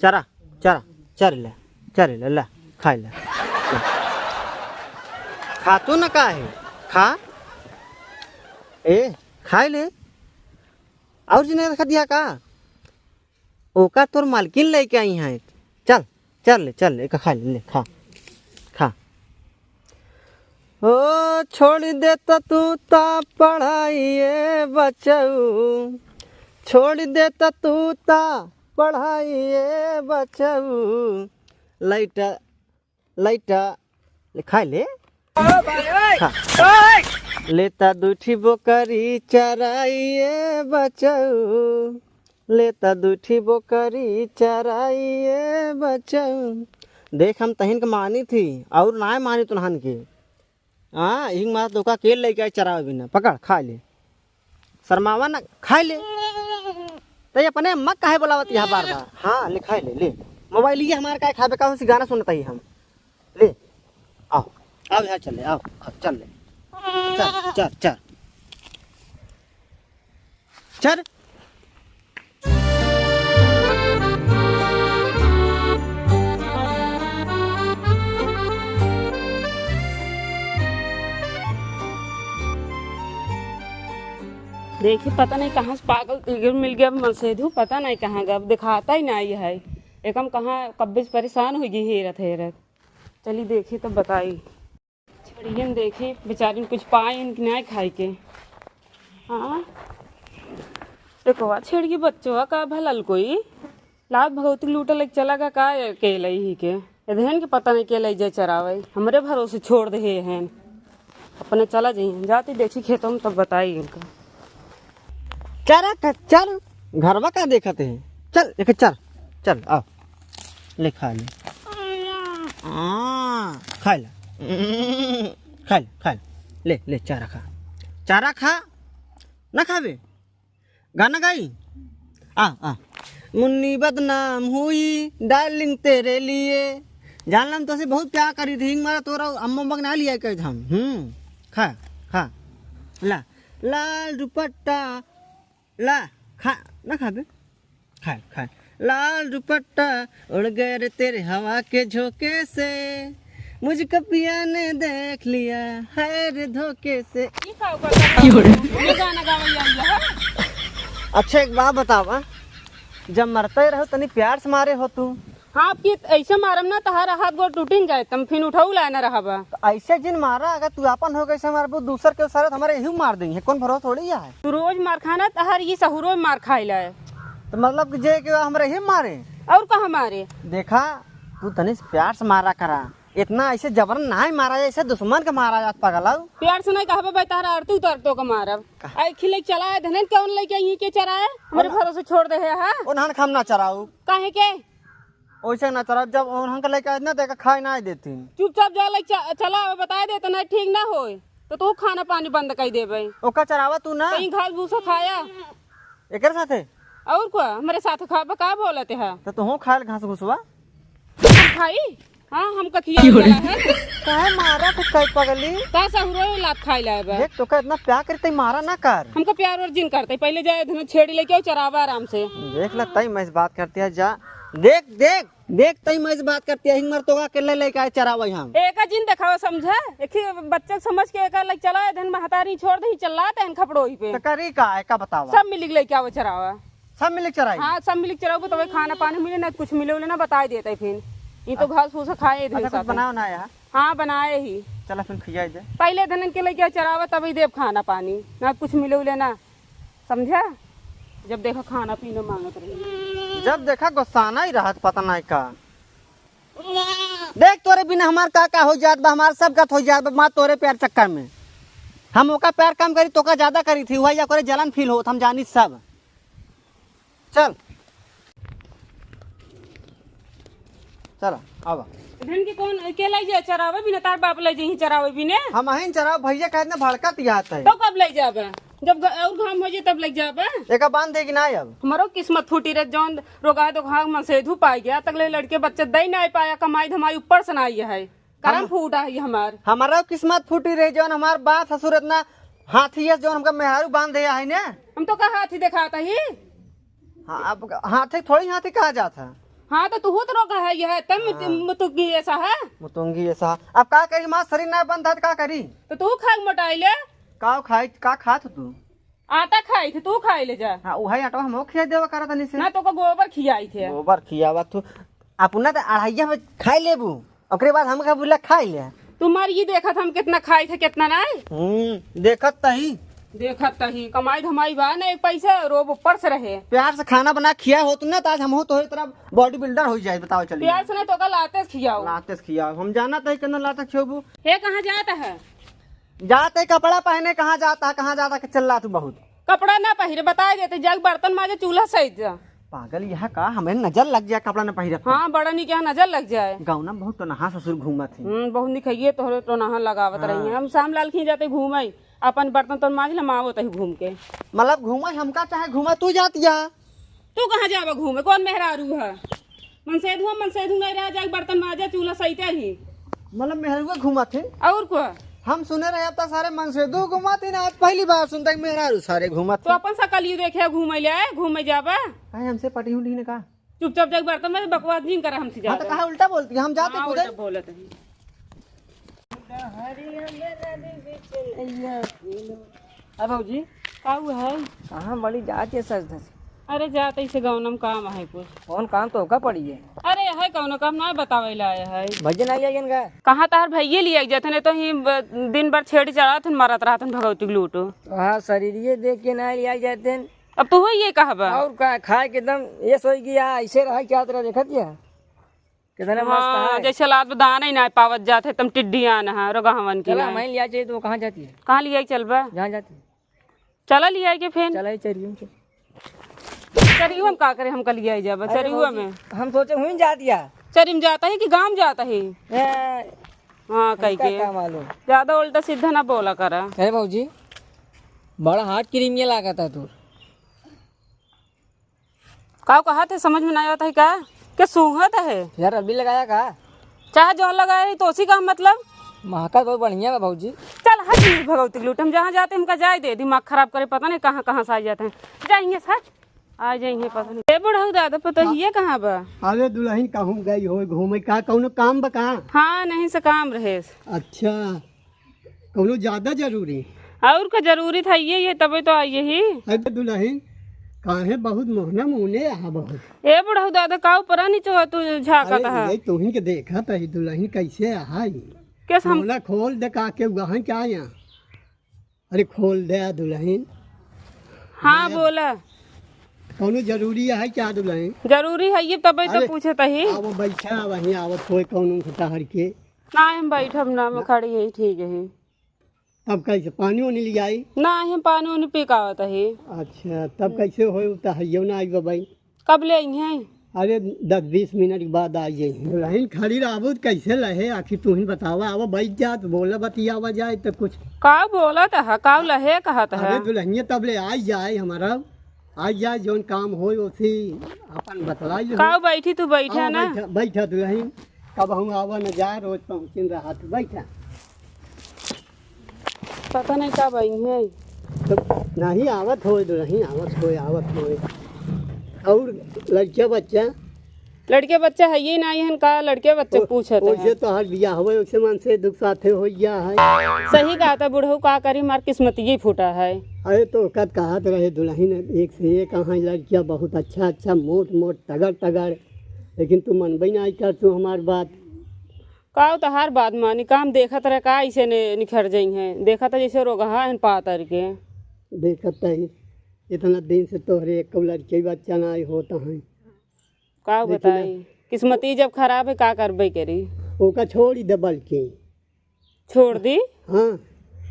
चरा चरा चर ले ला खा ले खा तो ना का है खा ए खा ले और जी नहीं रखा दिया का ओका तोर मालकिन लेके आई है चल ले खा ले खा खा ओ छोड़ दे तो तू ता पढ़ाइए बचऊ छोड़ दे तो तू ता पढ़ाइए बचऊ लाइटा खा ले लेता दूठी बोकरी चराइए बचऊ लेता दूठी बोकरी चराइए बचऊ देख हम तहिन के मानी थी और ना मानी तुनहन के हाँ हिंग मारा तो का केल लेके चरावे बिना पकड़ खा ले शर्मावा ना खा ले तो अपने मक काहे बोलावत यहाँ बार बार हाँ ले खा ले मोबाइल ये हमारे का खाबे का गाना सुनता ही हम ले आओ यहाँ चल ले आओ चल ले चल देखिए पता नहीं कहाँ से पागल तिगर मिल गया मसेधु पता नहीं कहाँ गया दिखाता ही नहीं है एकम कहाँ कब्बे से परेशान हो गई हेरत चलिए देखिए तो बताई छड़िए देखिए बेचारी कुछ पाए इनकी नहीं खाई के हाँ देखो छेड़ बच्चों का भलल कोई लात भगवती लूटा लग चला का अकेले ही के इधन के पता नहीं के ले जाए चरावे हमरे भरोसे छोड़ दे हैं अपने चला जाइए जाती देखी खेतों में तब बताई इनका चल घरवा का देखते हैं चल एक चल आओ ले खा ले खा ले चारा खा ना खावे गाना गाई आ मुन्नी बदनाम हुई डार्लिंग तेरे लिए जानलाम तो से बहुत प्यार करी थी हिंग मारा तोरा अम्मा बगना लिया कह हम खा ला लाल दुपट्टा ला खा ना खाबे खा लाल दुपट्टा उड़ गए रे तेरे हवा के झोंके से मुझको पिया ने देख लिया है रे धोखे से अच्छा एक बात बतावा जब मरते रहो तनी प्यार से मारे हो तू हाँ आपकी ऐसे मारम ना तहारा हाथ गोड़ टूटिन जाए तुम फिर उठाऊ लाना रहा बा तो ऐसे जिन मारा अगर तू अपन हो गए हमारे दूसर के सारे हमारे यही मार देंगे कौन भरोसा थोड़ी है तू रोज मार खाना तहार ये सहूरो मार खाई ला तो मतलब जे के हमारे ही मारे और कहाँ मारे देखा तू तनी प्यार से मारा करा इतना ऐसे जबरन नहीं मारा जाए ऐसे दुश्मन का मारा जात पागल प्यार से नहीं कहा भाई तारा आरती उतारतो का मारब आई खिले चला धनन कौन लेके यहीं के चराए हमारे भरोसे छोड़ दे है हां उन्हन खाम ना चराऊ काहे के ओइसे ना चरा जब उन्हन के लेके ना देका खाए ना देती चुपचाप जा ले चला बता दे तो नहीं ठीक ना होए तो तू खाना पानी बंद कर देबे ओका चरावा तू ना कहीं घास भूसा खाया एकर साथे और क्या हमारे साथ खाबा का बोलते है तो तू खाए घास भूसवा खाई हाँ हम कथिया है काहे मारा तो कई पगली का सहरो लात खाई लाए बा देख तो का इतना प्यार करते मारा ना कर हमका प्यार और जिन करते पहले जाए धन छेड़ी लेके आओ चरावा आराम से देख ले तई मैं इस बात करती है जा देख तई मैं इस बात करती है हिंग मर तो का के लेके आए चरावा हम एक जिन दिखावा समझा एक बच्चा समझ के एक लग चला धन में हतारी छोड़ दे चला तहन खपड़ो ही पे तो करी का है का बतावा सब मिल लेके आओ चरावा सब मिल चराई हां सब मिल चराओ तो खाना पानी मिले ना कुछ मिले ना बता देते फिर ये तो घास फूस खाए इधर कुछ बनाओ ना यार हाँ बनाए ही चला फिर खिया दे पहले धनन के लेके चरावा तभी देव खाना पानी ना कुछ मिले उले ना समझा जब देखा खाना पीना मांगत रही जब देखा गुस्साना ही रहत पता नहीं का देख तोरे बिना हमार का हो जात बा हमार सब का हो जात बा तोरे प्यार चक्कर में हम ओका प्यार कम करी तो का ज्यादा करी थी वही करे जलन फील होत हम जानी सब चल चल आवा धन के कौन अकेला ही जाए चरावे बिना तार बाप ले जही चरावे बिने हम अहिन चराव भैया कहने भड़कत यात है तो कब ले जाबे जब और घाम हो जाए तब लग जाबे एका बांध देगी ना अब हमारो किस्मत फूटी रे जौन रोगा तो घाव में से धू पाई गया तगले लड़के बच्चे दई नहीं पाया कमाई धमाई ऊपर से नहीं है करम फूटा है हमार हमारा किस्मत फूटी रही जौन हमार बाप ससुर इतना हाथी है जौन हमका मेहरू बांध दिया है ना हम तो का हाथी दिखाता ही हाँ अब हाथी थोड़ी हाथी कहा जाता है हाँ तो तू तो रोका है यह तब तू की ऐसा है मुतुंगी ऐसा अब का करी माँ शरीर ना बंद था का करी तो तू खा मोटाई ले का खाई का खात तू आटा खाई थे तू खाई ले जा हाँ वही आटा हम खिया देवा करा तनी से ना तो का गोबर खियाई थे गोबर खियावा तू अपना तो अढ़ाइया में खाई लेबू ओकरे बाद हमका बोला खाई ले तुम्हारी ये देखत हम कितना खाई थे कितना नहीं देखत तही देखत तही कमाई धमाई बा ना एक पैसा रोब ऊपर से रहे प्यार से खाना बना खिया हो तू ना तो आज हम हो तो तरह बॉडी बिल्डर हो जाए बताओ चलिए प्यार से नहीं तो का लाते खियाओ लाते खिया हम जाना तही कितना लाते खियोबू हे कहाँ जाता है जाते कपड़ा पहने कहाँ जाता कि चल रहा तू बहुत कपड़ा ना पहिरे बता देते जग बर्तन माजे चूल्हा सहित जा पागल यह का हमें नजर लग जाए कपड़ा न पहिरे हाँ बड़ा नहीं क्या नजर लग जाए गाँव ना बहुत तो नहा ससुर घूमा थी बहुत निकइये तोहरे तो नहा लगावत रही है हम शाम लाल खी जाते घूमे अपन बर्तन तो माज ले मावो तही घूम के मतलब घूमा हमका चाहे घूमा तू जाती है तू कहाँ जावा घूमे कौन मेहरारू है मनसेधु नहीं रह जाए बर्तन माजा चूल्हा सहित ही मतलब मेहरुआ घूमा थे और को हम सुने रहे अब तक सारे मन से दो घुमा थे ना आज पहली बार सुनता मेरा सारे घुमा तो अपन सकल ये देखे घूमे ले घूमे जाबा हमसे पटी हुई ने कहा चुपचाप जाके बर्तन में बकवास नहीं करे हमसे हाँ तो कहा उल्टा बोलती है हम जाते हाँ, खुद उल्टा बोलत है अब जी का हुआ है कहाँ बड़ी जाती है सच धस अरे जाते इसे गौनम काम है कुछ कौन काम तो होगा पड़ी है अरे है कौन काम ना बतावे ला है भजन आई जाइए का कहाँ तार भैये लिए जाते नहीं तो ही दिन भर छेड़ी चढ़ा थे मारत रहा भगवती लूटो तो हाँ शरीर देख के ना लिया जाते हैं अब तू है ये कहा और का खाए के एकदम ये सोई गया ऐसे रहा क्या तरह देखत या कितने मस्त है जैसे लात में दाना ही ना पावत जाते तुम टिड्डियां ना रोगहवन की चला मैं लिया चाहिए तो वो कहाँ जाती है कहाँ लिया चलबा जहाँ जाती है चला लिया के फिर चला ही चलिए चरियो हम का करे हम कल लिया जाबा चरियो में हम सोचे हुई जाती है चरी में जाता है कि गांव जाता है हाँ कही के क्या मालूम ज्यादा उल्टा सीधा ना बोला करा अरे भाजी बड़ा हाथ क्रीमिया लगा था तू का कहा थे समझ में नहीं आता है क्या सूंघत है यार अभी लगाया का चाहे जो लगाया है तो उसी का मतलब महका बहुत बढ़िया है भाजी चल हट भगवती लूट हम जहाँ जाते हैं हमका जाए दे दिमाग खराब करे पता नहीं कहाँ कहाँ से आ जाते हैं जाएंगे सर आ जाएंगे पता नहीं बुढ़ऊ दादा पता ही है कहाँ बा अरे दुल्हन कहूँ गई हो घूमे का कौनो काम बका हाँ नहीं से काम रहे अच्छा कौनो ज्यादा जरूरी और का जरूरी था ये तभी तो आइए ही अरे दुल्हन काहे बहुत मोहना मुने यहाँ बहुत ए बुढ़ऊ दादा का ऊपर नीचे तू झाका था अरे तुहिन के देखा था दुल्हन कैसे आई कैसे हम बोला खोल दे का के वहाँ क्या यहाँ अरे खोल दे दुल्हन हाँ बोला कौनो जरूरी है क्या दुल्हन जरूरी है ये तभी तो पूछे तही आवो बैठा वहीं आवत कोई कौनो उतार के ना हम बैठब ना मैं खड़ी है ठीक है तब कैसे पानी वानी ले आई ना हम पानी उनी पी का होता है अच्छा तब कैसे हो तो ना आई बाई कब ले आई हैं अरे 10-20 मिनट के बाद आ जाइए दुल्हन खड़ी रहो कैसे रहे आखिर तू ही बतावा आवो बैठ जा तो बोला बतियावा जाए तो कुछ का बोला था का लहे कहा था अरे दुल्हनिया तब ले आ जाए हमारा आज जाए जोन काम हो उसी अपन बतलाई का बैठी तू बैठा ना बैठा दुल्हन कब हम आवा न जा रोज पहुँचिन रहा तो बैठा पता नहीं कब आई है तो नहीं आवत हो दुल्हन आवत हो और लड़के बच्चा है ये ना हन का लड़के बच्चे पूछे वैसे तो हर बिया हो वैसे मन से दुख साथे हो गया है सही कहा था बुढ़ऊ का करी मार किस्मत ये फूटा है अरे तो कद कहत रहे दुल्हन एक से एक कहाँ लड़कियाँ बहुत अच्छा मोट तगड़ लेकिन तू मनबे नहीं कर तू हमारी बात का तो हर बात मानी काम देखत रहे का ऐसे निखर जाई है देखा था जैसे रोगहा है पातर के देखत है इतना दिन से तोहरे एक लड़के बच्चा नहीं होता है का बताई किस्मती जब खराब है का करबे करी ओका छोड़ी दे बल्कि छोड़ दी हाँ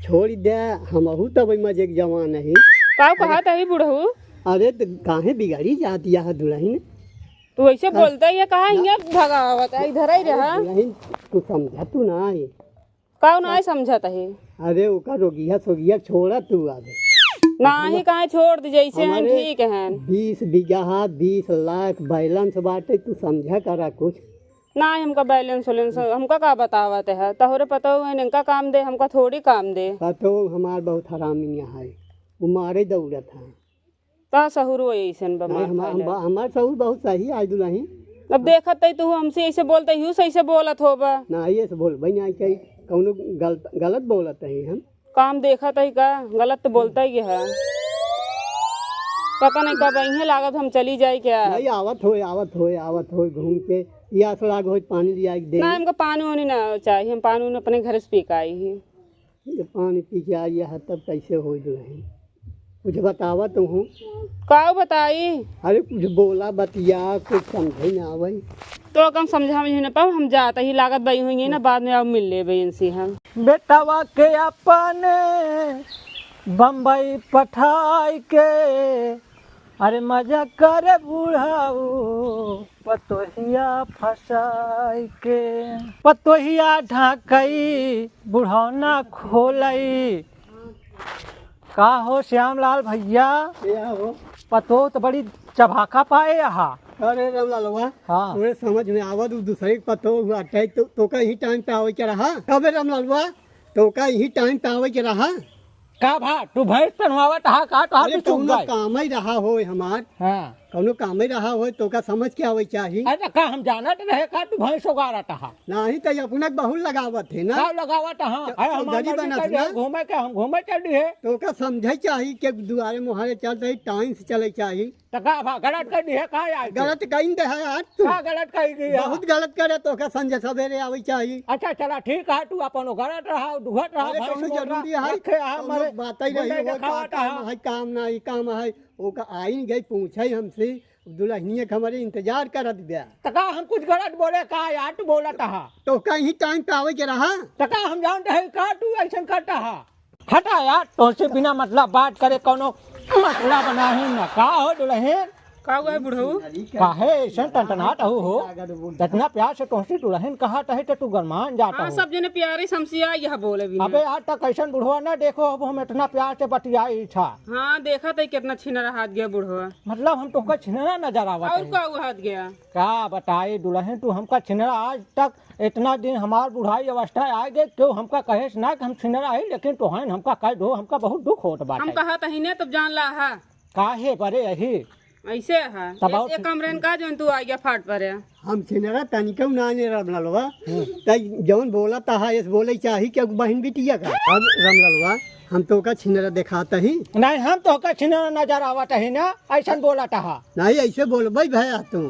छोड़ी दे हमहू तब मजे के जवान है का कहा था बुढ़ऊ अरे तो काहे बिगाड़ी जाती है दुल्हन तू ऐसे बोलता है कहा यहाँ भगावत है इधर ही रहा दुल्हन तू समझा तू ना है का ना समझाता है अरे ओका सोगिया छोड़ा तू आगे ना ही कहा छोड़ दी जैसे हम ठीक है 20 बीघा 20 लाख बैलेंस बाटे तू समझा करा कुछ ना हमका बैलेंस हमका का बतावत है तोहरे पता हुआ इनका काम दे हमका थोड़ी काम दे तो हमार बहुत हरामिया है वो मारे दौड़त है का सहूर हो ऐसन हमार सहूर बहुत सही आज दुल्हन अब देखत है तू हमसे ऐसे बोलते ही सही से बोलत होबा। ना ये से बोल भाई ना कहीं कौनो गलत बोलत है हम। काम देखत है का गलत तो बोलता ही है। पता नहीं कब अहीं लागत हम चली जाए क्या। नहीं आवत हो घूम के या थोड़ा हो पानी लिया के दे। ना हमको पानी वानी ना चाहिए, हम पानी अपने घर से पी के आई ही। ये पानी पी के आई है तब कैसे हो दुल्हन कुछ बतावा तू हूँ। का बताई? अरे कुछ बोला बतिया कुछ समझे ना भाई। तो कम समझा मुझे न पाओ, हम जाता ही लागत बई हुई ना बाद में अब मिल ले बई इनसे हम। बेटावा के अपने बम्बई पठाई के अरे मजा करे बुढ़ाऊ पतोहिया फसाई के पतोहिया ढाकई बुढ़ौना खोलई। का हो श्यामलाल भैया क्या हो? पतो तो बड़ी चबाका पाए यहाँ। अरे रामलालवा हाँ तुम्हें समझ में आवत दूसरे के पतो हुआ तो का ही टाइम पे आवे के रहा। कबे रामलालवा तो का ही टाइम पे आवे के रहा। का भा तू भैंस पनवावत हा का तो अरे हाथ चुक कौनो गए। काम ही रहा हो हमार हाँ कौनो काम ही रहा हो तो का समझ के आवे चाहिए। अरे का हम जानत रहे का तू भैंस उगारत हा नहीं तो अपना बहुल लगावत है ना का लगावत हा। अरे हम चौधरी बनत ना। घूमे के हम घूमे चली है तो का समझे चाहिए कि दुआरे मुहारे चलते ही टाइम से चले चाहिए। तो का भा गलत कर दी है का यार गलत कहीं दे है यार तू का गलत कर दी है। बहुत गलत करे तो का संजय सवेरे आवे चाहिए। अच्छा चला ठीक है तू अपन गलत रहा दुघट रहा अरे भैंस कौनो मोरा जरूरी है रखे हा हमारे बात ही रही हो काम है काम नहीं काम है वो का आई गई पूछे हमसे दुल्हनिया के हमारे इंतजार करत दिया। तो का हम कुछ गलत बोले का यार तू बोलत हा। तो कहीं टाइम पे आवे के रहा। तो का हम जानते है का तू ऐसा करता हा। हटा यार तो से बिना मतलब बात करे कोनो मसला बना ही ना का हो दुल्हन का हुआ है बुढ़ऊ? काहे ऐसा टनटनाट हो इतना प्यार से तोहसी दुल्हन कहा है तो तू गरमान जाता हाँ हो। सब जने प्यारी समसिया यह बोले भी अबे आज तक ऐसा बुढ़वा ना देखो अब हम इतना प्यार से बतियाई था। हाँ देखा था कितना छिनरा हाथ गया बुढ़वा। मतलब हम तो छिनरा नजर आवत और है। का हुआ हाथ गया? क्या बताई दुल्हन तू हमका छिनरा आज तक इतना दिन हमार बुढ़ाई अवस्था आ गए क्यों हमका कहे ना कि हम छिनरा है लेकिन तोहन हमका कह दो हमका बहुत दुख होत बात हम कहा तही ने तब जान ला है काहे बरे यही ऐसे है। एक कमरे का जो तू आ गया फाट पर है। हम छिनरा तनिक नाने रामलालवा जौन बोला था ये बोले चाहिए कि बहन बिटिया का। अब रामलालवा हम तो का छिनरा दिखाता ही नहीं हम तो का छिनरा नजर आवत है ना ऐसा बोला था। नहीं ऐसे बोलबे भैया तू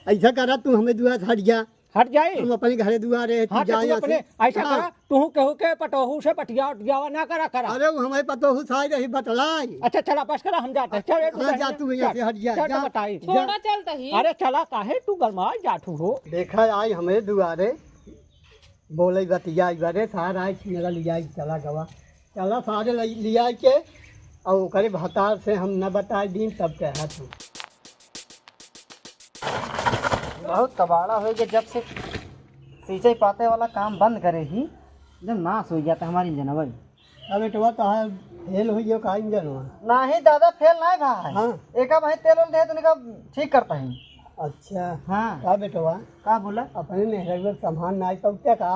ऐसा करा तू हमें दुआ हट जा हट जाए हम अपने घरे दुआरे हाँ जा तू अपने ऐसा करा तू कहू के पटोहू से पटिया उटियावा ना करा करा। अरे वो हमें पता हो साई रही बतलाई। अच्छा चला बस करा हम जाते हैं। चल हाँ, जा तू यहाँ से हट जा, चल जा। बताई थोड़ा चलता ही। अरे चला काहे तू गरमा जाठू हो। देखा आई हमें दुआरे बोले बतिया बारे सारा आई छिनरा लिया चला गवा चला सारे लिया के और करे भतार से हम न बताए दिन तब कहा तू बहुत कबाड़ा हो गया जब से सिंचाई पाते वाला काम बंद करे ही जब नाश हो गया था हमारी जनवरी। अब बेटवा कहा फेल हो गया का इंजन हुआ। नहीं दादा फेल नहीं भाई। हाँ एक भाई तेल उल दे तो निका ठीक करता है। अच्छा हाँ का बेटवा का बोला अपने मेहर सामान नहीं पहुँचा का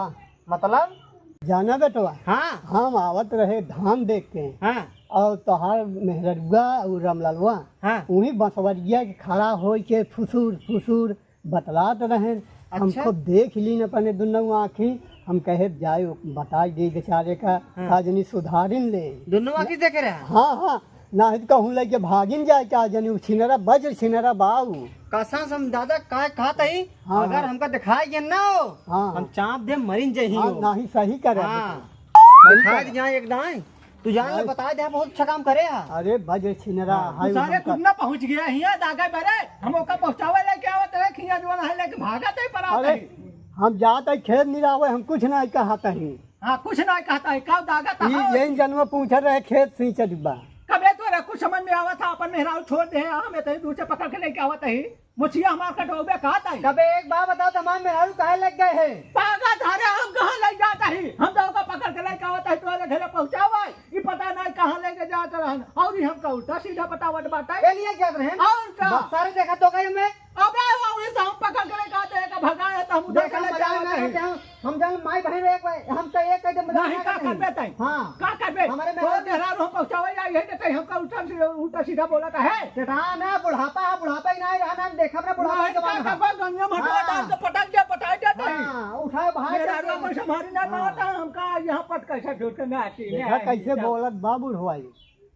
मतलब जाना बेटवा। हाँ हम आवत रहे धान देख के हाँ और तोहार मेहररुआ और रामलालवा हाँ वही बंसवरिया के खड़ा हो के फुसूर फुसूर बतलात रहे। हमको देख ली न अपने दोनों आँखी हम कहे जाए बता दे बेचारे का काजनी सुधारिन ले। दोनों आखिर देखे रहे। हाँ हाँ ना कहूँ लेके भागिन जाए का जनी छिनरा बज छिनरा बाऊ कसम से दादा का कहता ही हाँ, अगर हाँ। हमका दिखाई गया ना हो हाँ हम चाप दे मरीन जही हाँ, हो। नहीं सही करे हाँ सही दिखाई करे। जाए एकदम तू जान ले बता दे बहुत अच्छा काम करे हा। अरे बज छिनरा हाय सारे हमका- कुछ ना पहुंच गया हिया दागा बरे हम ओका पहुंचावे लेके आवत रहे खिया जवान है लेके भागत है पर अरे हम जाते खेत निरावे हम कुछ नहीं कहता ही हां कुछ ना कहता है का दागा था ये जन्म पूछ रहे खेत सींच डिब्बा कबे तो कुछ समझ में आवत था अपन मेहराऊ छोड़ दे हमें तो दूर से पकड़ के लेके आवत है मुछिया हमार कटोबे कहता है। कबे एक बात बताओ तमाम मेहरारू काहे लग गए हैं। पागा धारे हम कहां ले जाता है हम तो ओका पकड़ के लेके आवत है तोरे घरे पहुंचावा ये पता नहीं कहां लेके जात रहन और हमका उल्टा सीधा बतावत बात है। के लिए क्या रहे और का सारे देखा तो कहीं में अब वही से हम पकड़ के लेके आते हैं का भगाए तो हम उधर देखा ले मजाक ना करते जाते हैं। हम जान माई बहन एक हम तो एक कदम नहीं का करबे तई हाँ का करबे हमारे तो मेहरारू हम पहुंचावे ये देखा हमका उल्टा सीधा बोला का है चटान है बुढ़ापा ही नहीं रहना देखा अपने बुढ़ापा के बाद गंगा में हटवा डाल के पटाई जाता है हाँ उठाए बाहर मेरा रुआ संभारी ना पाता हमका यहाँ पट कैसा ढूंढ ना आती देखा कैसे बोलत बाबू हुआई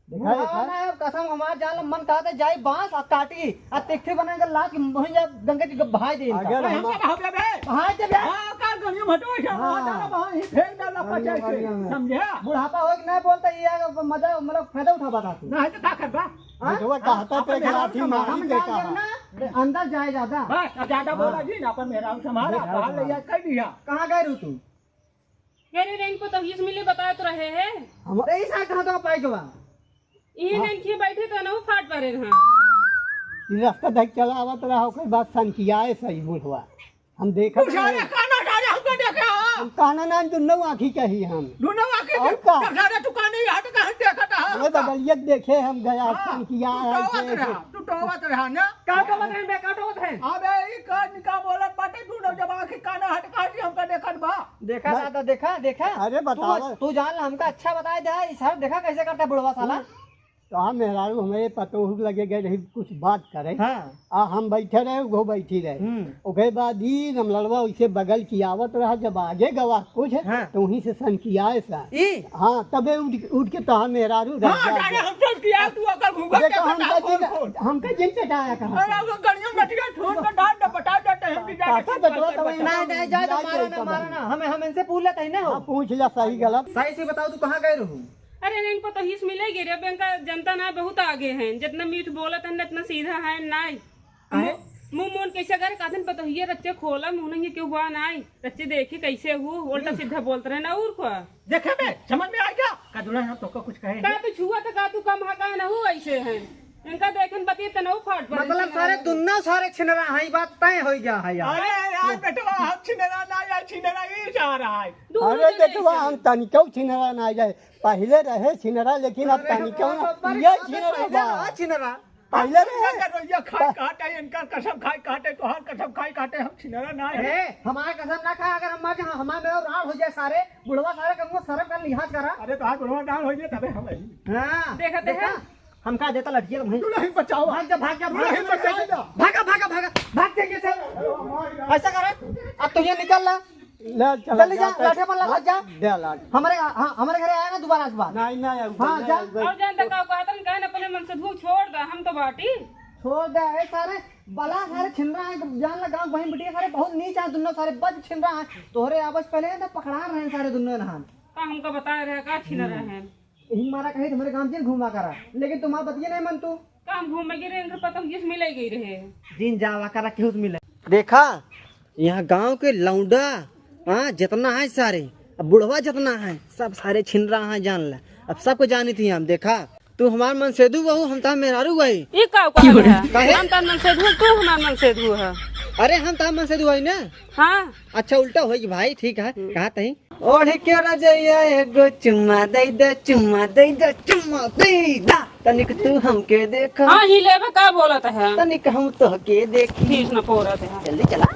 देखा कसम हमार जाल मन कहते जाई बांस आ काटी आ तिखी बना के ला के वहीं जा गंगा जी के बहाई दे अगर हम बहाई दे हां का गंगा में हटवा डाला वहां ही फेंक डाला पचाई से समझा बुढ़ापा हो कि नहीं बोलता ये मजा मतलब फायदा उठा पाता तू नहीं तो का करबा जो कहता पे खराबी मार देता ना अंदर जाए ज्यादा बस ज्यादा बोला जी ना पर मेरा संभाला बाहर ले जा कर दिया कहां गए रू तू मेरे रेंज को तो हिस मिले बता तो रहे हैं हम यही सा कहां तो पाई के बा ये रेंज के बैठे तो ना वो फाट पड़े हां रास्ता देख चला आवत रहा ओकर बाद सन किया है सही बुढ़वा हम देखा सारे काना डाले हमको देखे हम काना ना दुनो आंखी कही हम दोनों आके और का? सारे दुकानें हट कहां देखा था अरे बगलियत देखे हम गया सन किया है तू टोवत रहा ना काटोवत है अबे ई कान का बोलत बाटे तू न जब आंखें काना हट काटी हमका देखत बा देखा दादा देखा अरे बताओ तू जान हमका अच्छा बताए दे सर देखा कैसे करता बुढ़वा साला तो हम मेहरा हमें पतो लगे गए रही कुछ बात करे हाँ हम बैठे रहे वो बैठी रहे ओके बाद ही हम लड़वा उसे बगल की आवत रहा जब आगे गवा कुछ तो वहीं से सन किया ऐसा हाँ तबे उठ के तो हम मेहरा हमका जिन चटाया हम इनसे पूछ लेते हैं ना पूछ लिया सही गलत सही से बताओ तू कहाँ गए रहू अरे नहीं पता हिस मिलेगी रे बैंक का जनता ना बहुत आगे है जितना मीठ बोलत है इतना सीधा है नहीं मुंह कैसे करे काथन पता ये रच्चे खोला मुंह नहीं क्यों हुआ नहीं रच्चे देखे कैसे हुआ उल्टा सीधा बोलते रहे ना और को देखे में समझ में आ गया का दुल्हन हम तो कुछ कहे का तू छुआ था का तू कम हका ना हो ऐसे है इनका देखन बतिए तनौ फाट मतलब सारे दुन्ना सारे छिनरा है बात तय हो गया है यार अरे यार बेटवा हम छिनरा ना या छिनरा ये जा रहा है अरे बेटवा हम तनिको छिनरा ना जाए पहले रहे छिनरा लेकिन अब तनिको ये छिनरा पहले रहे ये खाए काटे इनका कसम खाए काटे तो हर कसम खाए काटे हम छिनरा ना है हमारा कसम ना खा अगर हम हमारे राड़ हो जाए सारे बुढ़वा सारे कम शर्म कर लिहाज करा अरे तो आज बुढ़वा डाल हो जाए तबे हम हां देखते हैं हम का देता लड़कियां भाई तू नहीं बचाओ भाग जा भाग जाइए सर ऐसा करे अब तो ये निकल ला जल्दी जा लाठे पर लग जा दे लाठ हमारे घर आएगा दोबारा इस बार नहीं हां जा और जानता का कहता है कहना अपने मन से धूप छोड़ दे हम तो बाटी छोड़ दे ए सारे बला सारे छिनरा है जान लगा बहन बिटिया सारे बहुत नीच है दोनों सारे बज छिनरा है तोहरे आपस पहले तो पकड़ा रहे हैं सारे दोनों नहान का हमको बता रहे का छिन रहे हैं यही मारा कहे तुम्हारे गांव दिन घुमा करा लेकिन तुम्हारा बतिए नहीं मन तू काम घूमेगी रे इनका पता किस मिलेगी रहे दिन जावा करा क्यों मिले देखा यहाँ गांव के लौंडा हाँ जितना है सारे अब बुढ़वा जितना है सब सारे छिन रहा है जान ला अब सबको जानी थी हम देखा तू हमार मन से दू बहू हम मेहरारू गई ये का है हम तार मन से धू तू हमार मन से धू है अरे हम तार मन से दू है ना हां अच्छा उल्टा होगी भाई ठीक है कहा तही ओढ़ के रजैया एगो चुम्मा दे दे तनिक तू हमके देख हां ही लेबे का बोलत है तनिक हम तो के देख ठीक न पोरत है जल्दी चला